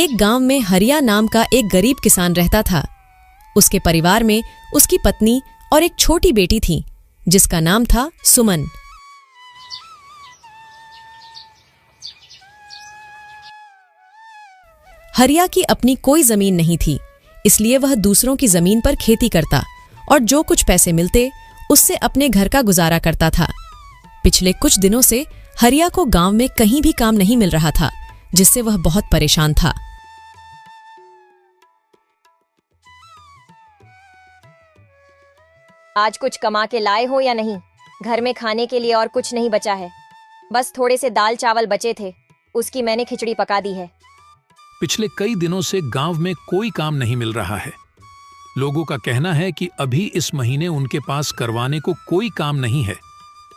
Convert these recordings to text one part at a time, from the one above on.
एक गांव में हरिया नाम का एक गरीब किसान रहता था। उसके परिवार में उसकी पत्नी और एक छोटी बेटी थी जिसका नाम था सुमन। हरिया की अपनी कोई जमीन नहीं थी, इसलिए वह दूसरों की जमीन पर खेती करता और जो कुछ पैसे मिलते उससे अपने घर का गुजारा करता था। पिछले कुछ दिनों से हरिया को गांव में कहीं भी काम नहीं मिल रहा था, जिससे वह बहुत परेशान था। आज कुछ कमा के लाए हो या नहीं? घर में खाने के लिए और कुछ नहीं बचा है, बस थोड़े से दाल चावल बचे थे, उसकी मैंने खिचड़ी पका दी है। पिछले कई दिनों से गांव में कोई काम नहीं मिल रहा है। लोगों का कहना है कि अभी इस महीने उनके पास करवाने को कोई काम नहीं है।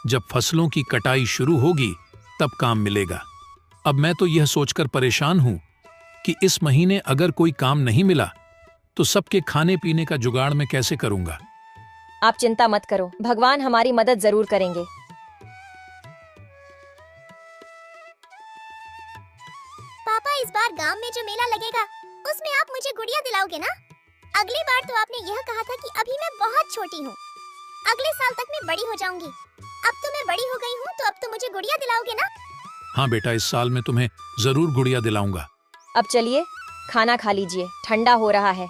जब फसलों की कटाई शुरू होगी तब काम मिलेगा। अब मैं तो यह सोचकर परेशान हूं कि इस महीने अगर कोई काम नहीं मिला तो सबके खाने पीने का जुगाड़ मैं कैसे करूंगा। आप चिंता मत करो, भगवान हमारी मदद जरूर करेंगे। पापा, इस बार गांव में जो मेला लगेगा उसमें आप मुझे गुड़िया दिलाओगे ना? अगली बार तो आपने यह कहा था कि अभी मैं बहुत छोटी हूँ, अगले साल तक मैं बड़ी हो जाऊंगी। अब तो मैं बड़ी हो गई हूँ, तो अब तो मुझे गुड़िया दिलाओगे ना? हाँ बेटा, इस साल मैं तुम्हें जरूर गुड़िया दिलाऊंगा। अब चलिए खाना खा लीजिए, ठंडा हो रहा है।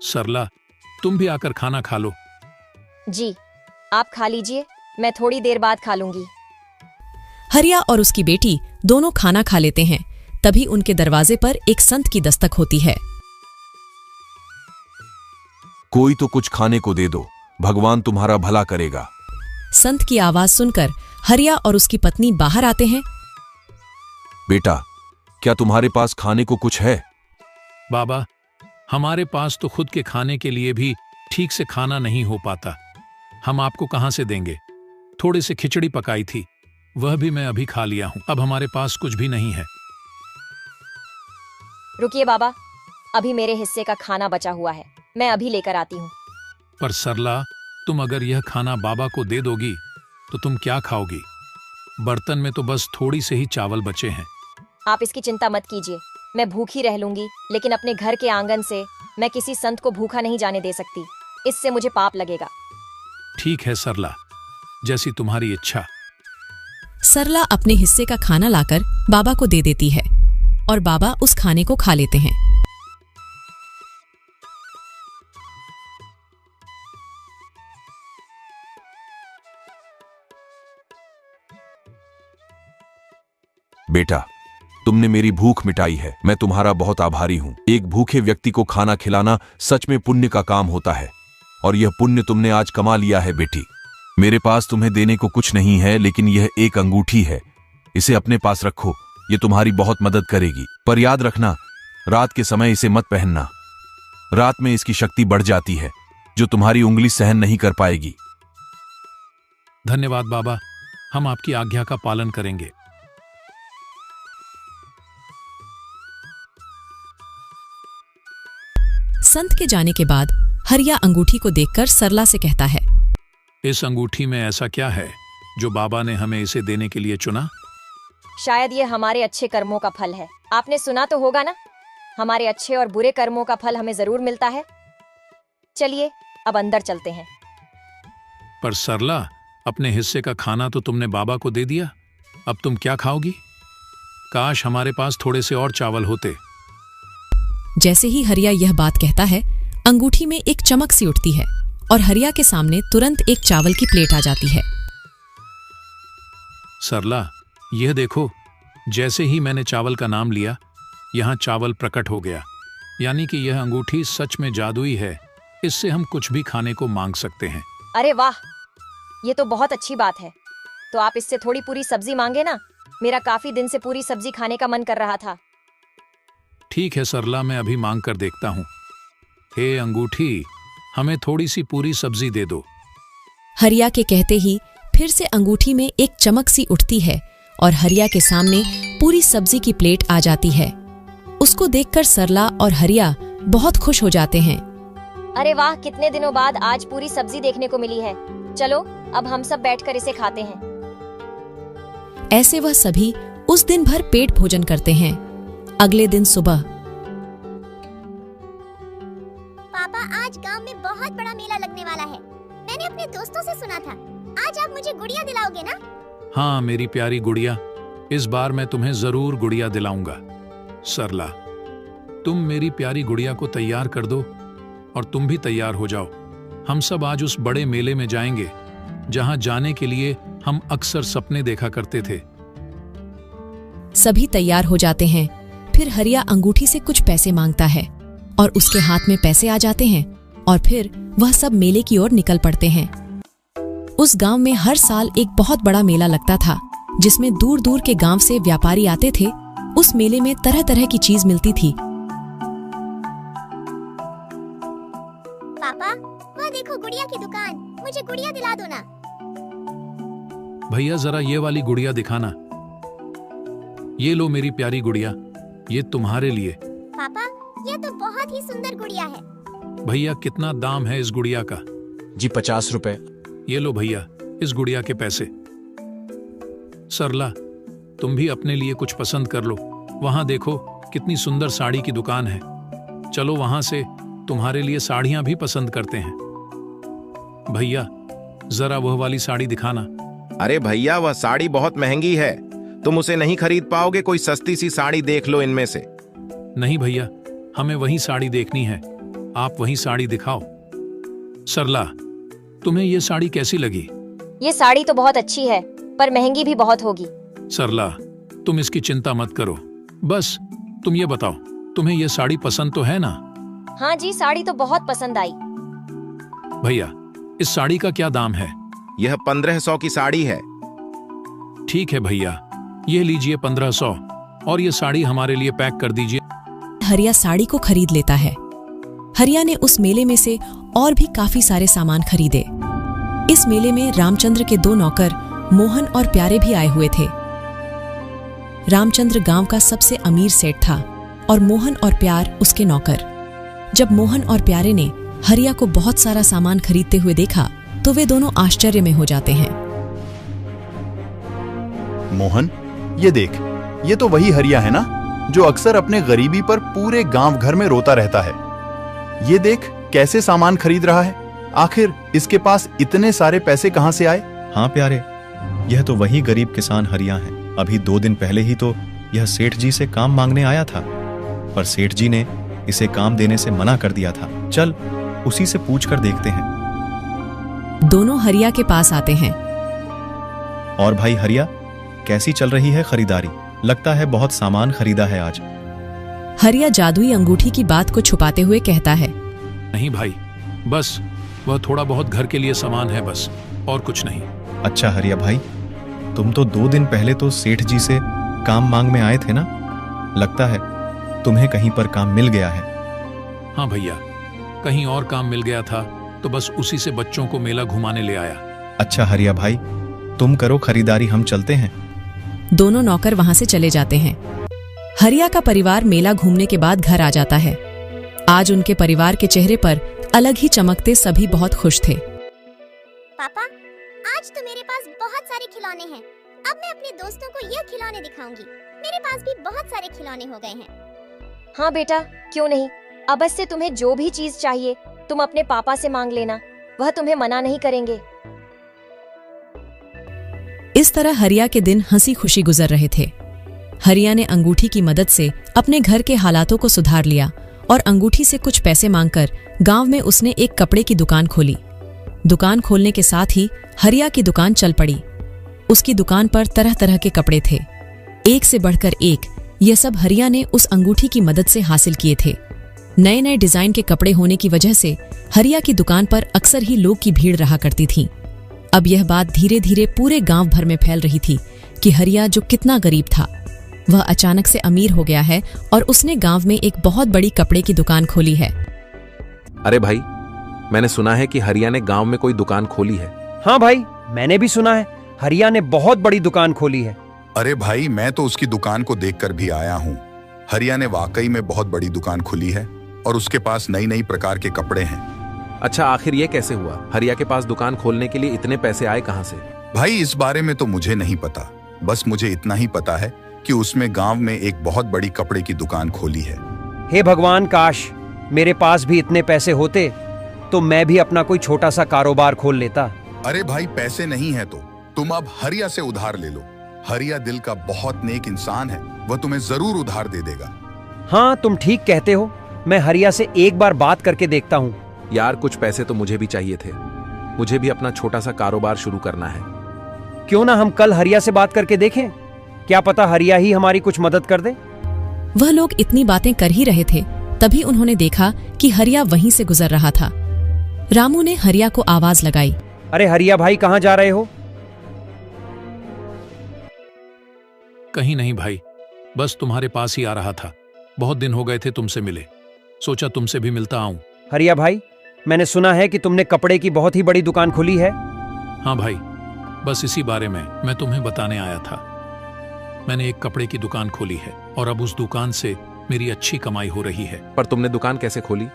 सरला, तुम भी आकर खाना खा लो। जी, आप खा लीजिए, मैं थोड़ी देर बाद खा लूंगी। हरिया और उसकी बेटी दोनों खाना खा लेते हैं। तभी उनके दरवाजे पर एक संत की दस्तक होती है। कोई तो कुछ खाने को दे दो, भगवान तुम्हारा भला करेगा। संत की आवाज सुनकर हरिया और उसकी पत्नी बाहर आते हैं। बेटा, क्या तुम्हारे पास खाने को कुछ है? बाबा, हमारे पास तो खुद के खाने के लिए भी ठीक से खाना नहीं हो पाता, हम आपको कहां से देंगे? थोड़े से खिचड़ी पकाई थी, वह भी मैं अभी खा लिया हूं। अब हमारे पास कुछ भी नहीं है। रुकिए बाबा, अभी मेरे हिस्से का खाना बचा हुआ है, मैं अभी लेकर आती हूँ। पर सरला, तुम अगर यह खाना बाबा को दे दोगी तो तुम क्या खाओगी? बर्तन में तो बस थोड़ी से ही चावल बचे हैं। आप इसकी चिंता मत कीजिए, मैं भूखी रह लूंगी, लेकिन अपने घर के आंगन से मैं किसी संत को भूखा नहीं जाने दे सकती, इससे मुझे पाप लगेगा। ठीक है सरला, जैसी तुम्हारी इच्छा। सरला अपने हिस्से का खाना लाकर बाबा को दे देती है और बाबा उस खाने को खा लेते हैं। बेटा, तुमने मेरी भूख मिटाई है, मैं तुम्हारा बहुत आभारी हूं। एक भूखे व्यक्ति को खाना खिलाना सच में पुण्य का काम होता है, और यह पुण्य तुमने आज कमा लिया है बेटी। मेरे पास तुम्हें देने को कुछ नहीं है, लेकिन यह एक अंगूठी है, इसे अपने पास रखो, ये तुम्हारी बहुत मदद करेगी। पर याद रखना, रात के समय इसे मत पहनना, रात में इसकी शक्ति बढ़ जाती है जो तुम्हारी उंगली सहन नहीं कर पाएगी। धन्यवाद बाबा, हम आपकी आज्ञा का पालन करेंगे। संत के जाने के बाद हरिया अंगूठी को देखकर सरला से कहता है, इस अंगूठी में ऐसा क्या है जो बाबा ने हमें इसे देने के लिए चुना? शायद ये हमारे अच्छे कर्मों का फल है। आपने सुना तो होगा ना, हमारे अच्छे और बुरे कर्मों का फल हमें जरूर मिलता है। चलिए अब अंदर चलते हैं। पर सरला, अपने हिस्से का खाना तो तुमने बाबा को दे दिया, अब तुम क्या खाओगी? काश हमारे पास थोड़े से और चावल होते। जैसे ही हरिया यह बात कहता है, अंगूठी में एक चमक सी उठती है और हरिया के सामने तुरंत एक चावल की प्लेट आ जाती है। सरला, यह देखो, जैसे ही मैंने चावल का नाम लिया, यहाँ चावल प्रकट हो गया। यानी कि यह अंगूठी सच में जादुई है, इससे हम कुछ भी खाने को मांग सकते हैं। अरे वाह, ये तो बहुत अच्छी बात है। तो आप इससे थोड़ी पूरी सब्जी मांगे ना, मेरा काफी दिन से पूरी सब्जी खाने का मन कर रहा था। ठीक है सरला, मैं अभी मांग कर देखता हूँ। हे अंगूठी, हमें थोड़ी सी पूरी सब्जी दे दो। हरिया के कहते ही फिर से अंगूठी में एक चमक सी उठती है और हरिया के सामने पूरी सब्जी की प्लेट आ जाती है। उसको देखकर सरला और हरिया बहुत खुश हो जाते हैं। अरे वाह, कितने दिनों बाद आज पूरी सब्जी देखने को मिली है। चलो अब हम सब बैठकर इसे खाते हैं। ऐसे वह सभी उस दिन भर पेट भोजन करते हैं। अगले दिन सुबह पापा, आज गांव में बहुत बड़ा मेला लगने वाला है। मैंने अपने दोस्तों से सुना था। आज आप मुझे गुड़िया दिलाओगे ना? हाँ मेरी प्यारी गुड़िया, इस बार मैं तुम्हें जरूर गुड़िया दिलाऊंगा। सरला, तुम मेरी प्यारी गुड़िया को तैयार कर दो और तुम भी तैयार हो जाओ। हम सब आज उस बड़े मेले में जाएंगे जहां जाने के लिए हम अक्सर सपने देखा करते थे। सभी तैयार हो जाते हैं। फिर हरिया अंगूठी से कुछ पैसे मांगता है और उसके हाथ में पैसे आ जाते हैं और फिर वह सब मेले की ओर निकल पड़ते हैं। उस गांव में हर साल एक बहुत बड़ा मेला लगता था जिसमें दूर दूर के गांव से व्यापारी आते थे। उस मेले में तरह तरह की चीज मिलती थी। पापा, वह देखो गुड़िया की दुकान। मुझे गुड़िया दिला दो ना। भैया जरा ये वाली गुड़िया दिखाना। ये लो मेरी प्यारी गुड़िया, ये तुम्हारे लिए। पापा, यह तो बहुत ही सुंदर गुड़िया है। भैया कितना दाम है इस गुड़िया का? जी 50 रुपए। ये लो भैया इस गुड़िया के पैसे। सरला, तुम भी अपने लिए कुछ पसंद कर लो। वहां देखो कितनी सुंदर साड़ी की दुकान है। चलो वहां से तुम्हारे लिए साड़ियां भी पसंद करते हैं। भैया जरा वह वाली साड़ी दिखाना। अरे भैया, वह साड़ी बहुत महंगी है, तुम उसे नहीं खरीद पाओगे। कोई सस्ती सी साड़ी देख लो इनमें से। नहीं भैया, हमें वही साड़ी देखनी है। आप वही साड़ी दिखाओ। सरला, तुम्हें ये साड़ी कैसी लगी? ये साड़ी तो बहुत अच्छी है, पर महंगी भी बहुत होगी। सरला, तुम इसकी चिंता मत करो। बस तुम ये बताओ, तुम्हें ये साड़ी पसंद तो है ना? हाँ जी, साड़ी तो बहुत पसंद आई। भैया इस साड़ी का क्या दाम है? यह 1500 की साड़ी है। ठीक है भैया, ये लीजिए 1500 और ये साड़ी हमारे लिए पैक कर दीजिए। हरिया साड़ी को खरीद लेता है। हरिया ने उस मेले में से और भी काफी सारे सामान खरीदे। इस मेले में रामचंद्र के 2 नौकर मोहन और प्यारे भी आए हुए थे। रामचंद्र गांव का सबसे अमीर सेठ था और मोहन और प्यार उसके नौकर। जब मोहन और प्यारे ने हरिया को बहुत सारा सामान खरीदते हुए देखा तो वे दोनों आश्चर्य में हो जाते हैं। मोहन, ये देख, ये तो वही हरिया है ना जो अक्सर अपने गरीबी पर पूरे गांव भर में रोता रहता है। ये देख कैसे सामान खरीद रहा है। आखिर इसके पास इतने सारे पैसे कहां से आए? हाँ प्यारे, यह तो वही गरीब किसान हरिया है। अभी 2 दिन पहले ही तो यह सेठ जी से काम मांगने आया था, पर सेठ जी ने इसे काम देने से मना कर दिया था। चल उसी से पूछ कर देखते हैं। दोनों हरिया के पास आते हैं। और भाई हरिया, कैसी चल रही है खरीदारी? लगता है बहुत सामान खरीदा है आज। हरिया जादुई अंगूठी की बात को छुपाते हुए कहता है। नहीं भाई, बस वह थोड़ा बहुत घर के लिए सामान है, बस और कुछ नहीं। अच्छा हरिया भाई, तुम तो 2 दिन पहले तो सेठ जी से काम मांग में आए थे ना? लगता है तुम्हें कहीं पर काम मिल गया है। हाँ भैया, कहीं और काम मिल गया था तो बस उसी से बच्चों को मेला घुमाने ले आया। अच्छा हरिया भाई, तुम करो खरीदारी, हम चलते हैं। दोनों नौकर वहां से चले जाते हैं। हरिया का परिवार मेला घूमने के बाद घर आ जाता है। आज उनके परिवार के चेहरे पर अलग ही चमकते सभी बहुत खुश थे। पापा, आज तो मेरे पास बहुत सारे खिलौने हैं। अब मैं अपने दोस्तों को यह खिलौने दिखाऊंगी। मेरे पास भी बहुत सारे खिलौने हो गए हैं। हाँ बेटा, क्यों नहीं। अब से तुम्हें जो भी चीज चाहिए तुम अपने पापा से मांग लेना, वह तुम्हें मना नहीं करेंगे। इस तरह हरिया के दिन हंसी खुशी गुजर रहे थे। हरिया ने अंगूठी की मदद से अपने घर के हालातों को सुधार लिया और अंगूठी से कुछ पैसे मांगकर गांव में उसने एक कपड़े की दुकान खोली। दुकान खोलने के साथ ही हरिया की दुकान चल पड़ी। उसकी दुकान पर तरह तरह के कपड़े थे, एक से बढ़कर एक। यह सब हरिया ने उस अंगूठी की मदद से हासिल किए थे। नए नए डिजाइन के कपड़े होने की वजह से हरिया की दुकान पर अक्सर ही लोग की भीड़ रहा करती थी। अब यह बात धीरे धीरे पूरे गांव भर में फैल रही थी कि हरिया, जो कितना गरीब था, वह अचानक से अमीर हो गया है और उसने गांव में एक बहुत बड़ी कपड़े की दुकान खोली है। अरे भाई, मैंने सुना है कि हरिया ने गांव में कोई दुकान खोली है। हाँ भाई, मैंने भी सुना है हरिया ने बहुत बड़ी दुकान खोली है। अरे भाई, मैं तो उसकी दुकान को देखकर भी आया हूँ। हरिया ने वाकई में बहुत बड़ी दुकान खुली है और उसके पास नई नई प्रकार के कपड़े हैं। अच्छा, आखिर ये कैसे हुआ? हरिया के पास दुकान खोलने के लिए इतने पैसे आए कहां से? भाई इस बारे में तो मुझे नहीं पता, बस मुझे इतना ही पता है कि उसने गांव में एक बहुत बड़ी कपड़े की दुकान खोली है। हे भगवान, काश मेरे पास भी इतने पैसे होते तो मैं भी अपना कोई छोटा सा कारोबार खोल लेता। अरे भाई, पैसे नहीं है तो तुम अब हरिया से उधार ले लो। हरिया दिल का बहुत नेक इंसान है, वह तुम्हें जरूर उधार दे देगा। हाँ, तुम ठीक कहते हो। मैं हरिया से एक बार बात करके देखता हूँ। यार, कुछ पैसे तो मुझे भी चाहिए थे। मुझे भी अपना छोटा सा कारोबार शुरू करना है। क्यों ना हम कल हरिया से बात करके देखें? क्या पता हरिया ही हमारी कुछ मदद कर दे। वह लोग इतनी बातें कर ही रहे थे, तभी उन्होंने देखा कि हरिया वहीं से गुजर रहा था। रामू ने हरिया को आवाज लगाई। अरे हरिया भाई, कहाँ जा रहे हो? कहीं नहीं भाई, बस तुम्हारे पास ही आ रहा था। बहुत दिन हो गए थे तुमसे मिले, सोचा तुमसे भी मिलता आऊं। हरिया भाई, मैंने सुना है कि तुमने कपड़े की बहुत ही बड़ी दुकान खोली है। हाँ भाई, बस इसी बारे में मैं तुम्हें बताने आया था। मैंने एक कपड़े की दुकान खोली है और अब उस दुकान से मेरी अच्छी कमाई हो रही है। पर तुमने दुकान कैसे खोली?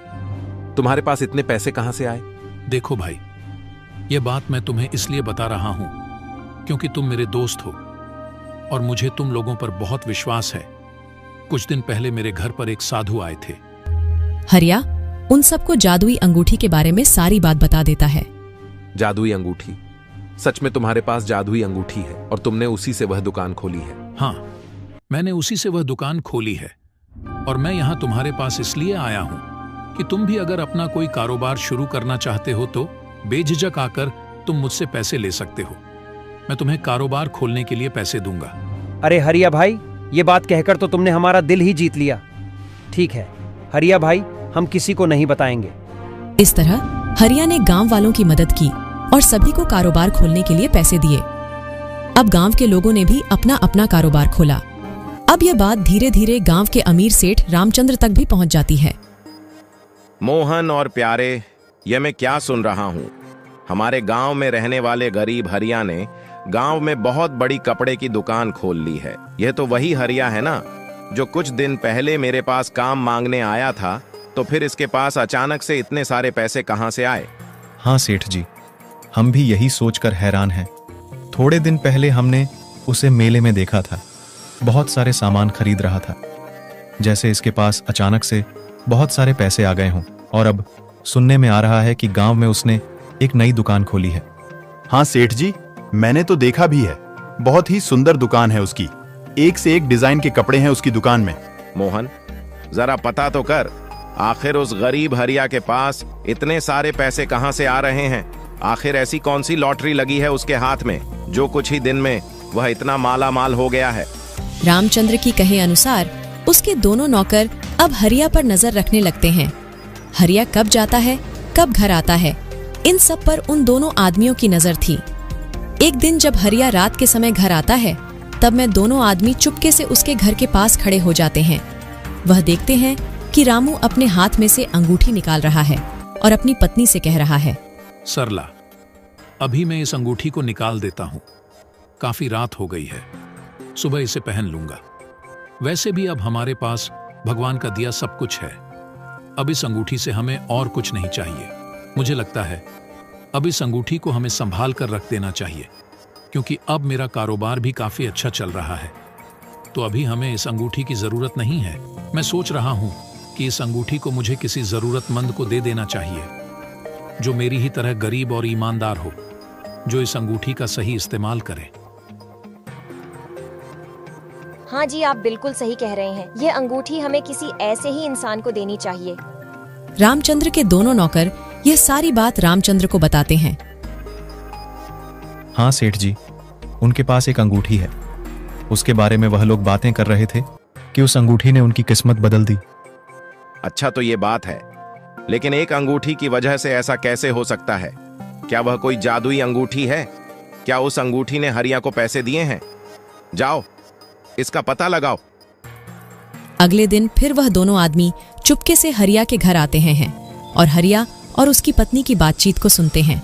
तुम्हारे पास इतने पैसे कहां से आए? देखो भाई, यह बात मैं तुम्हें इसलिए बता रहा हूं क्योंकि तुम मेरे दोस्त हो और मुझे तुम लोगों पर बहुत विश्वास है। कुछ दिन पहले मेरे घर पर एक साधु आए थे। हरिया उन सबको जादुई अंगूठी के बारे में सारी बात बता देता है। जादुई अंगूठी? सच में तुम्हारे पास जादुई अंगूठी है और तुमने उसी से वह दुकान खोली है? हाँ, मैंने उसी से वह दुकान खोली है और मैं यहां तुम्हारे पास इसलिए आया हूं कि तुम भी अगर अपना कोई कारोबार शुरू करना चाहते हो तो बेझिझक आकर तुम मुझसे पैसे ले सकते हो। मैं तुम्हें कारोबार खोलने के लिए पैसे दूंगा। अरे हरिया भाई, ये बात कहकर तो तुमने हमारा दिल ही जीत लिया। ठीक है हरिया भाई, हम किसी को नहीं बताएंगे। इस तरह हरिया ने गांव वालों की मदद की और सभी को कारोबार खोलने के लिए पैसे दिए। अब गांव के लोगों ने भी अपना अपना कारोबार खोला। अब यह बात धीरे धीरे गांव के अमीर सेठ रामचंद्र तक भी पहुंच जाती है। मोहन और प्यारे, यह मैं क्या सुन रहा हूँ? हमारे गांव में रहने वाले गरीब हरिया ने गांव में बहुत बड़ी कपड़े की दुकान खोल ली है। यह तो वही हरिया है ना जो कुछ दिन पहले मेरे पास काम मांगने आया था। तो फिर इसके पास अचानक से इतने सारे पैसे कहां से आए? हाँ सेठ जी, हम भी यही सोचकर हैरान हैं। थोड़े दिन पहले हमने उसे मेले में देखा था, बहुत सारे सामान खरीद रहा था, जैसे इसके पास अचानक से बहुत सारे पैसे आ गए हों। और अब सुनने में आ रहा है कि गांव में उसने एक नई दुकान खोली है। हाँ सेठ जी, मैंने तो देखा भी है। बहुत ही सुंदर दुकान है उसकी, एक से एक डिजाइन के कपड़े हैं उसकी दुकान में। मोहन, जरा पता तो कर, आखिर उस गरीब हरिया के पास इतने सारे पैसे कहां से आ रहे हैं? आखिर ऐसी कौन सी लॉटरी लगी है उसके हाथ में जो कुछ ही दिन में वह इतना माला माल हो गया है? रामचंद्र की कहे अनुसार उसके दोनों नौकर अब हरिया पर नजर रखने लगते हैं। हरिया कब जाता है, कब घर आता है, इन सब पर उन दोनों आदमियों की नजर थी। एक दिन जब हरिया रात के समय घर आता है, तब में दोनों आदमी चुपके से उसके घर के पास खड़े हो जाते हैं। वह देखते हैं कि रामू अपने हाथ में से अंगूठी निकाल रहा है और अपनी पत्नी से कह रहा है, सरला, अभी मैं इस अंगूठी को निकाल देता हूं। काफी रात हो गई है, सुबह इसे पहन लूंगा। वैसे भी अब हमारे पास भगवान का दिया सब कुछ है। अब इस अंगूठी से हमें और कुछ नहीं चाहिए। मुझे लगता है अब इस अंगूठी को हमें संभाल कर रख देना चाहिए, क्योंकि अब मेरा कारोबार भी काफी अच्छा चल रहा है। तो अभी हमें इस अंगूठी की जरूरत नहीं है। मैं सोच रहा हूं कि इस अंगूठी को मुझे किसी जरूरतमंद को दे देना चाहिए, जो मेरी ही तरह गरीब और ईमानदार हो, जो इस अंगूठी का सही इस्तेमाल करे। हाँ जी, आप बिल्कुल सही कह रहे हैं। ये अंगूठी हमें किसी ऐसे ही इंसान को देनी चाहिए। रामचंद्र के दोनों नौकर यह सारी बात रामचंद्र को बताते हैं। हाँ सेठ जी, उनके पास एक अंगूठी है। उसके बारे में वह लोग बातें कर रहे थे कि उस अंगूठी ने उनकी किस्मत बदल दी। अच्छा, तो ये बात है, लेकिन एक अंगूठी की वजह से ऐसा कैसे हो सकता है? क्या वह कोई जादुई अंगूठी है? क्या उस अंगूठी ने हरिया को पैसे दिए हैं? जाओ, इसका पता लगाओ। अगले दिन फिर वह दोनों आदमी चुपके से हरिया के घर आते हैं और हरिया और उसकी पत्नी की बातचीत को सुनते हैं।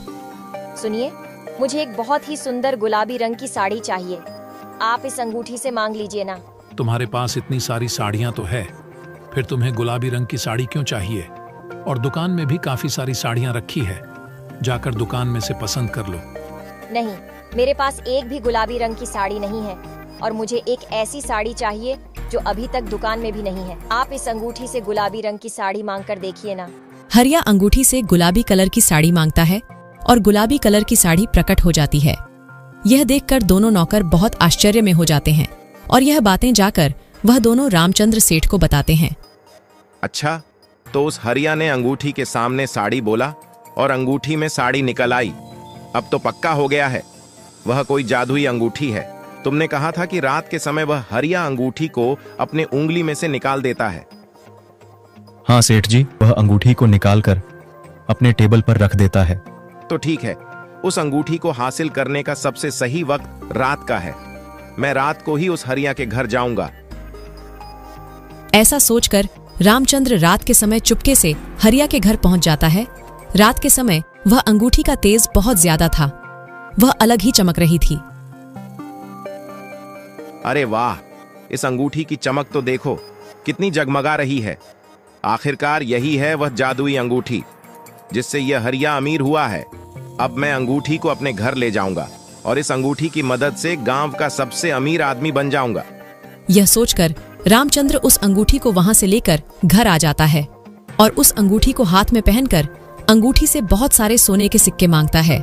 सुनिए, मुझे एक बहुत ही सुंदर गुलाबी रंग की साड़ी चाहिए। आप इस अंगूठी से मांग लीजिए ना। तुम्हारे पास इतनी सारी साड़ियां तो है, फिर तुम्हें गुलाबी रंग की साड़ी क्यों चाहिए? और दुकान में भी काफी सारी साड़ियां रखी है, जाकर दुकान में से पसंद कर लो। नहीं, मेरे पास एक भी गुलाबी रंग की साड़ी नहीं है और मुझे एक ऐसी साड़ी चाहिए जो अभी तक दुकान में भी नहीं है। आप इस अंगूठी से गुलाबी रंग की साड़ी मांग कर देखिए ना। हरिया अंगूठी से गुलाबी कलर की साड़ी मांगता है और गुलाबी कलर की साड़ी प्रकट हो जाती है। यह देखकर दोनों नौकर बहुत आश्चर्य में हो जाते हैं और यह बातें जाकर वह दोनों रामचंद्र सेठ को बताते हैं। अच्छा, तो उस हरिया ने अंगूठी के सामने साड़ी बोला और अंगूठी में साड़ी निकल आई। अब तो पक्का हो गया है, वह कोई जादुई अंगूठी है। तुमने कहा था कि रात के समय वह हरिया अंगूठी को अपने उंगली में से निकाल देता है। हाँ सेठ जी, वह अंगूठी को निकालकर अपने टेबल पर रख देता है। तो ठीक है, उस अंगूठी को हासिल करने का सबसे सही वक्त रात का है। मैं रात को ही उस हरिया के घर जाऊंगा। ऐसा सोचकर रामचंद्र रात के समय चुपके से हरिया के घर पहुंच जाता है। रात के समय वह अंगूठी का तेज बहुत ज्यादा था, वह अलग ही चमक रही थी। अरे वाह, इस अंगूठी की चमक तो देखो, कितनी जगमगा रही है। आखिरकार यही है वह जादुई अंगूठी जिससे यह हरिया अमीर हुआ है। अब मैं अंगूठी को अपने घर ले जाऊंगा और इस अंगूठी की मदद से गांव का सबसे अमीर आदमी बन जाऊंगा। यह सोचकर रामचंद्र उस अंगूठी को वहां से लेकर घर आ जाता है और उस अंगूठी को हाथ में पहनकर अंगूठी से बहुत सारे सोने के सिक्के मांगता है।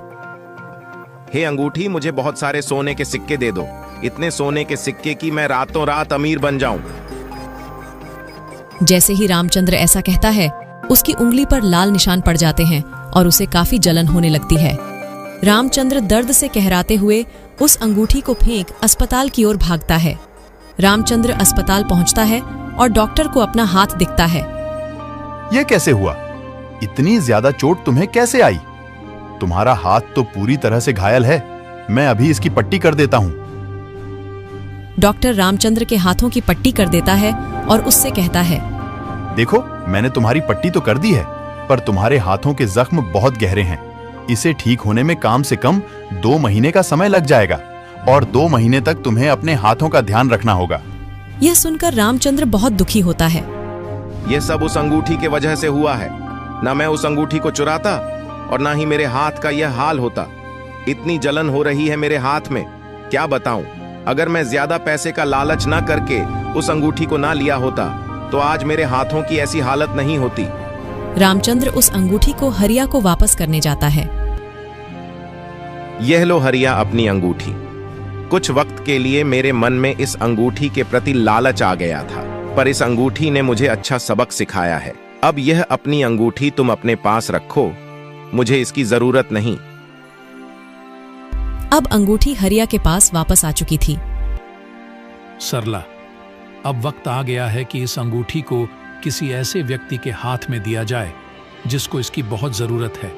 हे अंगूठी, मुझे बहुत सारे सोने के सिक्के दे दो, इतने सोने के सिक्के कि मैं रातों रात अमीर बन जाऊं। जैसे ही रामचंद्र ऐसा कहता है, उसकी उंगली पर लाल निशान पड़ जाते हैं और उसे काफी जलन होने लगती है। रामचंद्र दर्द से कहराते हुए उस अंगूठी को फेंक अस्पताल की ओर भागता है। रामचंद्र अस्पताल पहुंचता है और डॉक्टर को अपना हाथ दिखता है। यह कैसे हुआ? इतनी ज्यादा चोट तुम्हें कैसे आई? तुम्हारा हाथ तो पूरी तरह से घायल है। मैं अभी इसकी पट्टी कर देता हूं। डॉक्टर रामचंद्र के हाथों की पट्टी कर देता है और उससे कहता है, देखो, मैंने तुम्हारी पट्टी तो कर दी है, पर तुम्हारे हाथों के जख्म बहुत गहरे हैं। इसे ठीक होने में कम से कम 2 महीने का समय लग जाएगा और 2 महीने तक तुम्हें अपने हाथों का ध्यान रखना होगा। यह सुनकर रामचंद्र बहुत दुखी होता है। यह सब उस अंगूठी के वजह से हुआ है। ना मैं उस अंगूठी को चुराता और ना ही मेरे हाथ का यह हाल होता। इतनी जलन हो रही है मेरे हाथ में, क्या बताऊं। अगर मैं ज्यादा पैसे का लालच ना करके उस अंगूठी को ना लिया होता तो आज मेरे हाथों की ऐसी हालत नहीं होती। रामचंद्र उस अंगूठी को हरिया को वापस करने जाता है। यह लो हरिया अपनी अंगूठी। कुछ वक्त के लिए मेरे मन में इस अंगूठी के प्रति लालच आ गया था, पर इस अंगूठी ने मुझे अच्छा सबक सिखाया है। अब यह अपनी अंगूठी तुम अपने पास रखो, मुझे इसकी जरूरत नहीं। अब अंगूठी हरिया के पास वापस आ चुकी थी। सरला, अब वक्त आ गया है कि इस अंगूठी को किसी ऐसे व्यक्ति के हाथ में दिया जाए जिसको इसकी बहुत जरूरत है।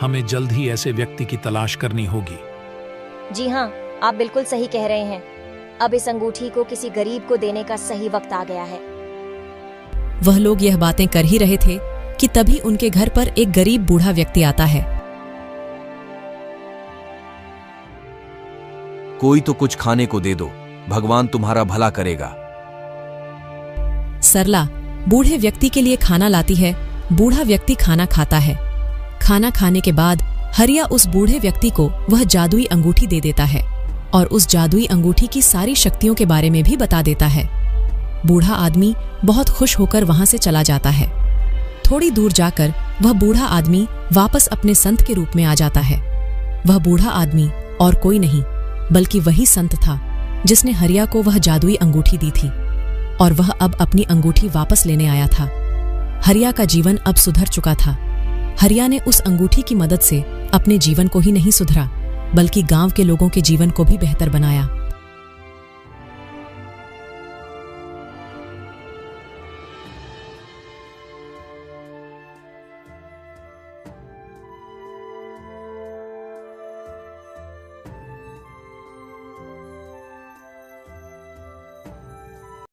हमें जल्द ही ऐसे व्यक्ति की तलाश करनी होगी। जी हाँ, आप बिल्कुल सही कह रहे हैं। अब इस अंगूठी को किसी गरीब को देने का सही वक्त आ गया है। वह लोग यह बातें कर ही रहे थे कि तभी उनके घर पर एक गरीब बूढ़ा व्यक्ति आता है। कोई तो कुछ खाने को दे दो, भगवान तुम्हारा भला करेगा। सरला बूढ़े व्यक्ति के लिए खाना लाती है। बूढ़ा व्यक्ति खाना खाता है। खाना खाने के बाद हरिया उस बूढ़े व्यक्ति को वह जादुई अंगूठी दे देता है और उस जादुई अंगूठी की सारी शक्तियों के बारे में भी बता देता है। बूढ़ा आदमी बहुत खुश होकर वहां से चला जाता है। थोड़ी दूर जाकर वह बूढ़ा आदमी वापस अपने संत के रूप में आ जाता है। वह बूढ़ा आदमी और कोई नहीं बल्कि वही संत था जिसने हरिया को वह जादुई अंगूठी दी थी और वह अब अपनी अंगूठी वापस लेने आया था। हरिया का जीवन अब सुधर चुका था। हरिया ने उस अंगूठी की मदद से अपने जीवन को ही नहीं सुधरा बल्कि गांव के लोगों के जीवन को भी बेहतर बनाया।